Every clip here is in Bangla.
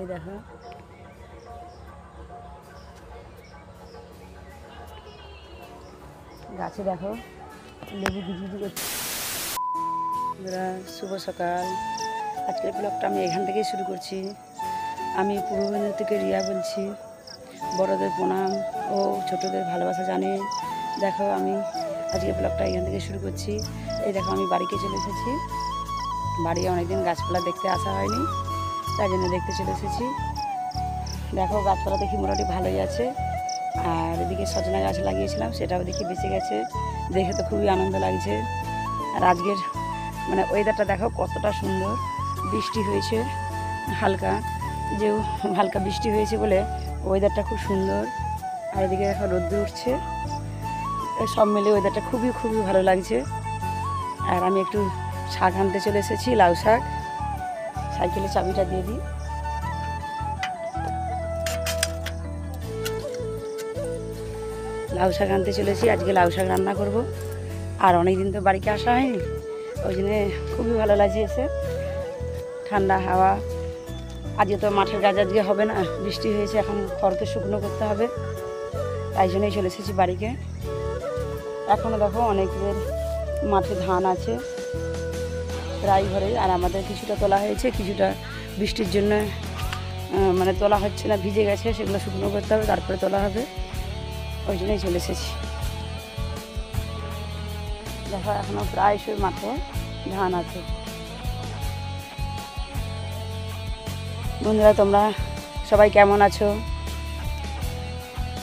এই দেখো গাছে দেখো লেবু গিজি করছে। শুভ সকাল। আজকের ব্লগটা আমি এখান থেকেই শুরু করছি। আমি পূর্ব মেদিনীপুর থেকে রিয়া বলছি। বড়দের প্রণাম ও ছোটদের ভালোবাসা জানিয়ে দেখো আমি আজকের ব্লগটা এখান থেকে শুরু করছি। এই দেখো আমি বাড়িতে চলে এসেছি। বাড়ি অনেকদিন গাছপালা দেখতে আসা হয়নি, তাই জন্য দেখতে চলে এসেছি। দেখো গাছপালা দেখি মোটামুটি ভালোই আছে। আর এদিকে সজনা গাছ লাগিয়েছিলাম, সেটাও দেখি বেঁচে গেছে। দেখে তো খুবই আনন্দ লাগছে। আর আজকের মানে ওয়েদারটা দেখো কতটা সুন্দর। বৃষ্টি হয়েছে হালকা, যে হালকা বৃষ্টি হয়েছে বলে ওয়েদারটা খুব সুন্দর। আর এদিকে দেখো রোদ্দুর উঠছে। সব মিলে ওয়েদারটা খুবই ভালো লাগছে। আর আমি একটু শাক আনতে চলে এসেছি, লাউ শাক। সাইকেলে চাবিটা দিয়ে দিই। লাউ শাক আনতে চলেছি, আজকে লাউ শাক রান্না করব। আর অনেক দিন তো বাড়িতে আসা হয়নি, ওই জন্যে খুবই ভালো লাগছে এসে। ঠান্ডা হাওয়া। আজকে তো মাঠের কাজ আজকে হবে না, বৃষ্টি হয়েছে, এখন খড়কে শুকনো করতে হবে, তাই জন্যই চলে এসেছি বাড়িতে। এখনও দেখো অনেকের মাঠে ধান আছে প্রায় ঘরে। আর আমাদের কিছুটা তোলা হয়েছে, কিছুটা বৃষ্টির জন্য মানে তোলা হচ্ছে না, ভিজে গেছে, সেগুলো শুকনো করতে হবে, তারপরে তোলা হবে, ওই জন্যই চলে এসেছি। দেখো এখনও প্রায় সব মাঠে ধান আছে। বন্ধুরা তোমরা সবাই কেমন আছো?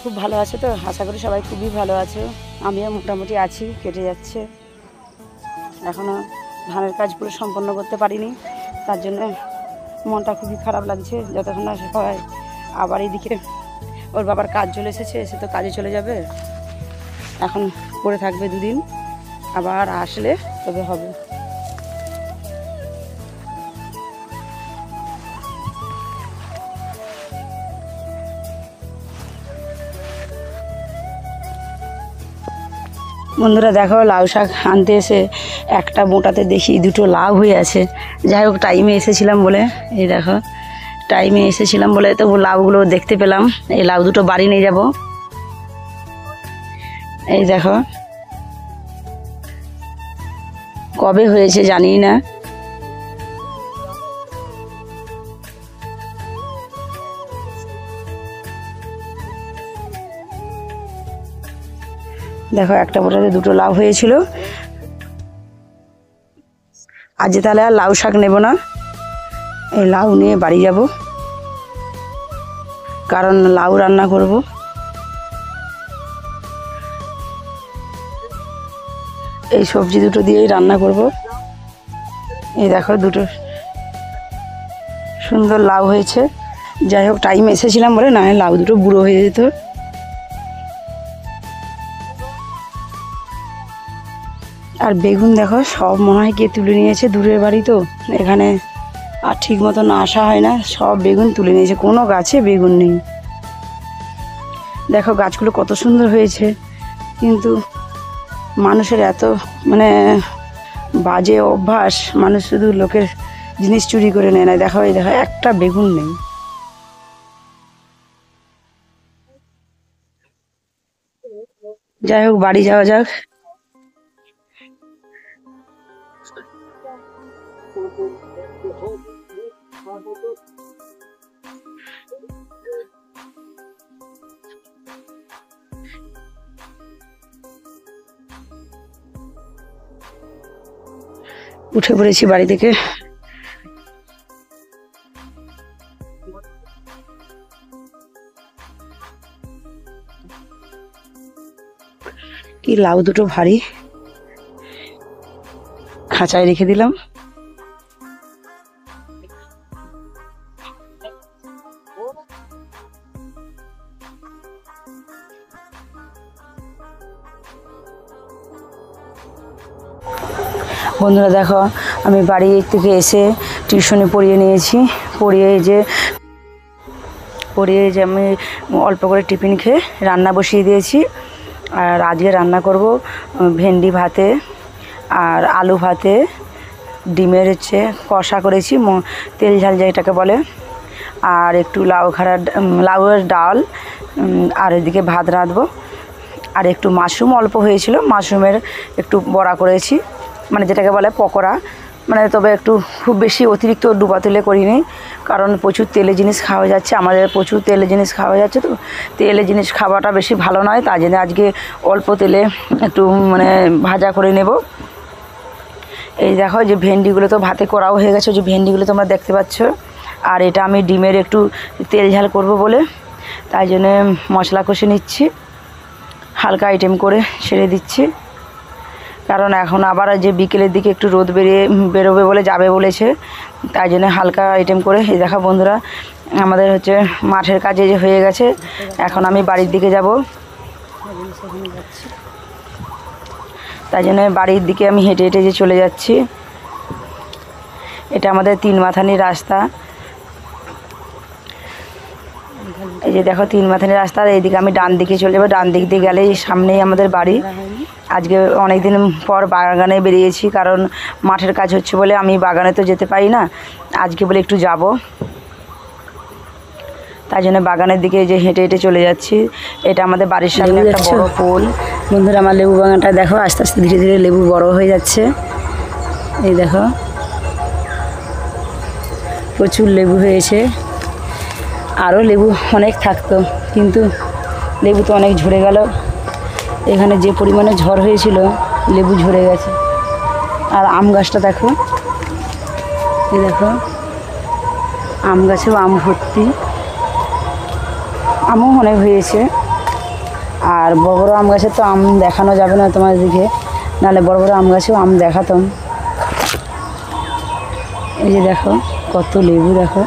খুব ভালো আছো তো? আশা করি সবাই খুবই ভালো আছো। আমিও মোটামুটি আছি, কেটে যাচ্ছে। এখনও ধানের কাজ পুরো সম্পন্ন করতে পারিনি, তার জন্য মনটা খুবই খারাপ লাগছে। যতক্ষণ না সবাই আবার এইদিকে ওর বাবার কাজ চলে এসেছে, এসে তো কাজে চলে যাবে। এখন পড়ে থাকবে দুদিন, আবার আসলে তবে হবে। বন্ধুরা দেখো লাউ শাক আনতে এসে একটা মোটাতে দেখি দুটো লাউ হয়ে আছে। যাই হোক টাইমে এসেছিলাম বলে, এই দেখো টাইমে এসেছিলাম বলে তো লাউগুলো দেখতে পেলাম। এই লাউ দুটো বাড়ি নিয়ে যাব। এই দেখো কবে হয়েছে জানি না। দেখো একটা মোটাতে দুটো লাউ হয়েছিল। আজ তাহলে আর লাউ শাক নেব না, এই লাউ নিয়ে বাড়ি যাব, কারণ লাউ রান্না করব। এই সবজি দুটো দিয়েই রান্না করব। এই দেখো দুটো সুন্দর লাউ হয়েছে। যাই হোক টাইম এসেছিলাম বলে, না লাউ দুটো বুড়ো হয়ে যেত। আর বেগুন দেখো সব মনে হয় কে তুলে নিয়েছে, দূরের বাড়ি তো, এখানে আর ঠিক মতন আসা হয় না। সব বেগুন তুলে নিয়েছে, কোনো গাছে বেগুন নেই। দেখো গাছগুলো কত সুন্দর হয়েছে, কিন্তু মানুষের এত মানে বাজে অভ্যাস, মানুষ শুধু লোকের জিনিস চুরি করে নেয় না। দেখো এই দেখো একটা বেগুন নেই। যাই হোক বাড়ি যাওয়া যাক। উঠে পড়েছি বাড়ি থেকে। কি লাউ দুটো ভারী, খাঁচায় রেখে দিলাম। বন্ধুরা দেখো আমি বাড়ি থেকে এসে টিউশনে পড়িয়ে নিয়েছি। পড়িয়ে যে আমি অল্প করে টিফিন খেয়ে রান্না বসিয়ে দিয়েছি। আর আজকে রান্না করব ভেন্ডি ভাতে আর আলু ভাতে, ডিমের কষা করেছি, তেল ঝাল যেটাকে বলে, আর একটু লাউয়ের ডাল, আর এদিকে ভাত রাঁধবো। আর একটু মাশরুম অল্প হয়েছিল, মাশরুমের একটু বড়া করেছি, মানে যেটাকে বলে পকোড়া, মানে তবে একটু খুব বেশি অতিরিক্ত ডুবা তেলে করিনি, কারণ প্রচুর তেলে জিনিস খাওয়া যাচ্ছে, আমাদের প্রচুর তেলে জিনিস খাওয়া যাচ্ছে, তো তেলে জিনিস খাওয়াটা বেশি ভালো নয়, তাই জন্য আজকে অল্প তেলে একটু মানে ভাজা করে নেব। এই দেখো যে ভেন্ডিগুলো তো ভাতে করাও হয়ে গেছে, যে ভেন্ডিগুলো তোমরা দেখতে পাচ্ছ। আর এটা আমি ডিমের একটু তেল ঝাল করব বলে তাই জন্যে মশলা কষে নিচ্ছি, হালকা আইটেম করে ছেড়ে দিচ্ছি, কারণ এখন আবার যে বিকেলের দিকে একটু রোদ বেরোবে বলে যাবে বলেছে, তাই জন্য হালকা আইটেম করে। এই দেখো বন্ধুরা, আমাদের হচ্ছে মাঠের কাজে যে হয়ে গেছে, এখন আমি বাড়ির দিকে যাব, তাই জন্য বাড়ির দিকে আমি হেঁটে হেঁটে যে চলে যাচ্ছি। এটা আমাদের 3 মাথানি রাস্তা, এই যে দেখো 3 মাথানি রাস্তা, এইদিকে আমি ডান দিকে চলে যাবো, ডান দিক দিয়ে গেলেই সামনেই আমাদের বাড়ি। আজকে অনেক দিন পর বাগানে বেরিয়েছি, কারণ মাঠের কাজ হচ্ছে বলে আমি বাগানে তো যেতে পারি না, আজকে বলে একটু যাব, তাই জন্য বাগানের দিকে যে হেঁটে হেঁটে চলে যাচ্ছি। এটা আমাদের বাড়ির সামনে একটা বড় পোল। বন্ধুরা, আমার লেবু বাগানটা দেখো, আস্তে আস্তে ধীরে ধীরে লেবু বড় হয়ে যাচ্ছে। এই দেখো প্রচুর লেবু হয়েছে, আরও লেবু অনেক থাকতো, কিন্তু লেবু তো অনেক ঝরে গেল। এখানে যে পরিমাণে ঝড় হয়েছিল, লেবু ঝরে গেছে। আর আম গাছটা দেখো, এই দেখো আম গাছেও আম ভর্তি, আমও অনেক হয়েছে। আর বড় বড় আম গাছে তো আম দেখানো যাবে না তোমার দিকে, নাহলে বড় বড় আম গাছেও আম দেখাতাম। এই যে দেখো কত লেবু, দেখো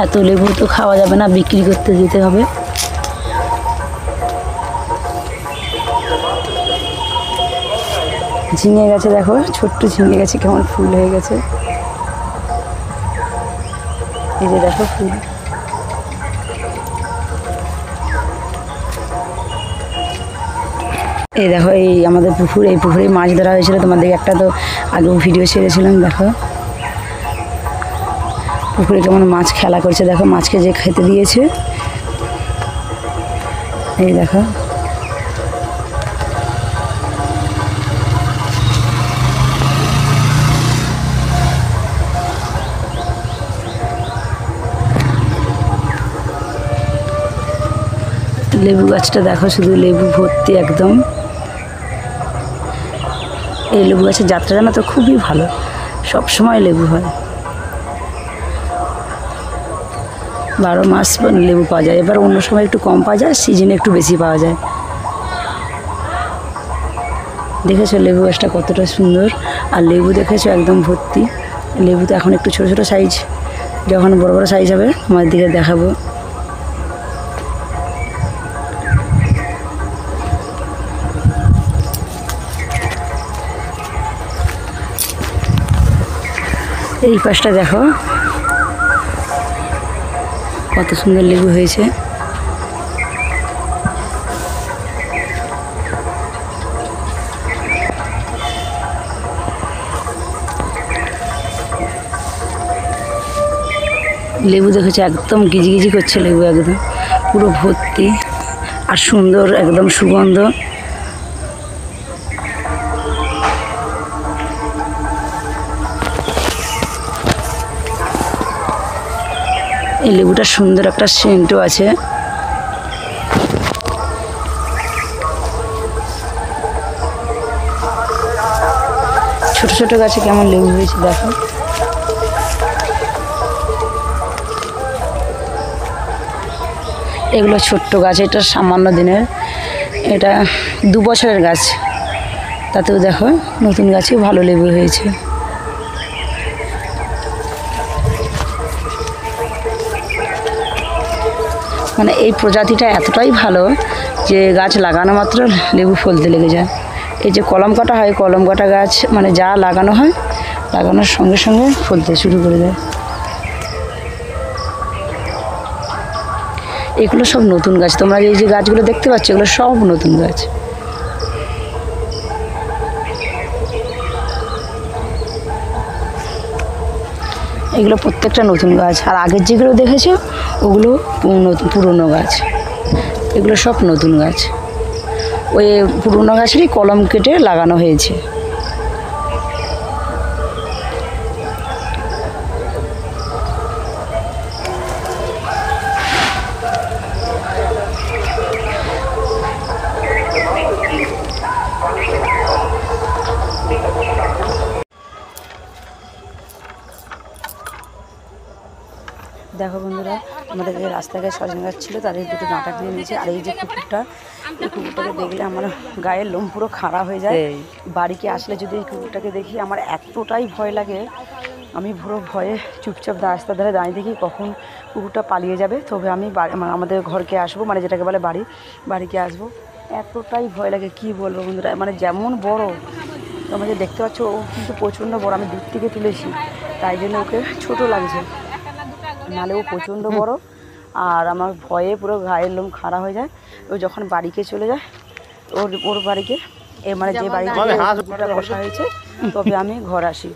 এত লেবু তো খাওয়া যাবে না, বিক্রি করতে যেতে হবে। ঝিঙে গেছে দেখো, ছোট্ট ঝিঙে গেছে, কেমন ফুল হয়ে গেছে। এই যে দেখো ফুল। এই দেখো এই আমাদের পুকুর, এই পুকুরে মাছ ধরা হয়েছিল, তোমাদেরকে একটা তো আগেও ভিডিও ছেড়েছিলাম। দেখো পুকুরে কেমন মাছ খেলা করছে, দেখো মাছকে যে খেতে দিয়েছে। এই দেখো লেবু গাছটা দেখো, শুধু লেবু ভর্তি একদম। এই লেবু গাছের যাত্রাটা না তো খুবই ভালো, সব সময় লেবু হয়, 12 মাস লেবু পাওয়া যায়। এবার অন্য সময় একটু কম পাওয়া যায়, সিজনে একটু বেশি পাওয়া যায়। দেখেছো লেবু গাছটা কতটা সুন্দর, আর লেবু দেখেছো একদম ভর্তি। লেবু তো এখন একটু ছোটো ছোটো সাইজ, যখন বড় বড় সাইজ হবে আমার দিকে দেখাবো। এই পাশটা দেখো কত সুন্দর লেবু হয়েছে। লেবু দেখেছে একদম গিজি করছে, লেবু একদম পুরো ভর্তি আর সুন্দর, একদম সুগন্ধ। এই লেবুটা সুন্দর একটা সেন্টও আছে। ছোট ছোট গাছে কেমন লেবু হয়েছে দেখো। এগুলো ছোট্ট গাছ, এটা সামান্য দিনের, এটা 2 বছরের গাছ, তাতেও দেখো নতুন গাছেও ভালো লেবু হয়েছে। মানে এই প্রজাতিটা এতটাই ভালো যে গাছ লাগানো মাত্র লেবু ফলতে লেগে যায়। এই যে কলম কাটা হয়, কলম কাটা গাছ মানে যা লাগানো হয়, লাগানোর সঙ্গে সঙ্গে ফলতে শুরু করে দেয়। এগুলো সব নতুন গাছ, তোমরা এই যে গাছগুলো দেখতে পাচ্ছ, এগুলো সব নতুন গাছ। এগুলো প্রত্যেকটা নতুন গাছ, আর আগের যেগুলো দেখেছো ওগুলো পুরনো গাছ, এগুলো সব নতুন গাছ। ওই পুরনো গাছেরই কলম কেটে লাগানো হয়েছে। দেখো বন্ধুরা, আমাদের যে রাস্তায় সজনে গাছ ছিল তাদের দুটো ডাঁটা কিনে নিয়েছে। আর এই যে কুকুরটা, এই কুকুরটাকে দেখলে আমার গায়ের লোম পুরো খাড়া হয়ে যায়। বাড়িতে আসলে যদি এই কুকুরটাকে দেখি আমার এতটাই ভয় লাগে, আমি পুরো ভয়ে চুপচাপ রাস্তার ধারে দাঁড়িয়ে দেখি কখন কুকুরটা পালিয়ে যাবে, তবে আমি আমাদের ঘরকে আসবো, মানে যেটাকে বলে বাড়িকে আসবো। এতটাই ভয় লাগে কি বলবো বন্ধুরা, মানে যেমন বড় তোমরা যে দেখতে পাচ্ছ ও কিন্তু প্রচণ্ড বড়। আমি দূর থেকে তুলেছি তাই জন্য ওকে ছোটো লাগছে, নাহলে ও প্রচণ্ড বড়। আর আমার ভয়ে পুরো গায়ের লোম খাড়া হয়ে যায়। ও যখন বাড়িতে চলে যায়, ওর বাড়িকে মানে যে বাড়িতে কুকুরটা বসা হয়েছে তবে আমি ঘর আসি,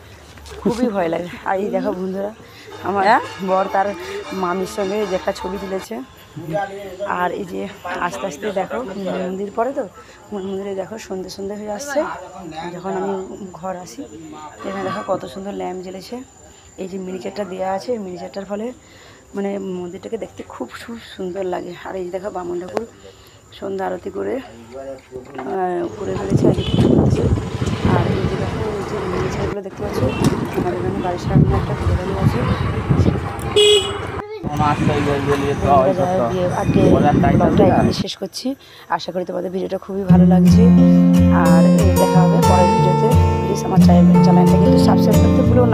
খুবই ভয় লাগে। আর এই দেখো বন্ধুরা, আমার বর তার মামির সঙ্গে যে একটা ছবি তুলেছে। আর এই যে আস্তে আস্তে দেখো মন্দির পরে তো মন্দিরে দেখো সন্ধে হয়ে আসছে। যখন আমি ঘর আসি এখানে দেখো কত সুন্দর ল্যাম্প জ্বেলেছে। এই যে মিনিচারটা দেওয়া আছে, মিনিচারটার ফলে মানে মন্দিরটাকে দেখতে খুব সুন্দর লাগে। আর এই দেখো বামন ঠাকুর সন্ধ্যা আরতি করে ফেলেছে, আর কি করতেছে। আর এই যে দেখো এই যে মিনিচারগুলো দেখতে পাচ্ছ, আমাদের এখানে বাড়ির সামনে একটা দোকানও আছে। এখানে শেষ করছি, আশা করি তোমাদের ভিডিওটা খুবই ভালো লাগছে। আর দেখা হবে পরের ভিডিওতে। প্লিজ আমার চ্যানেলটা কিন্তু সাবস্ক্রাইব করতে ভুলো না।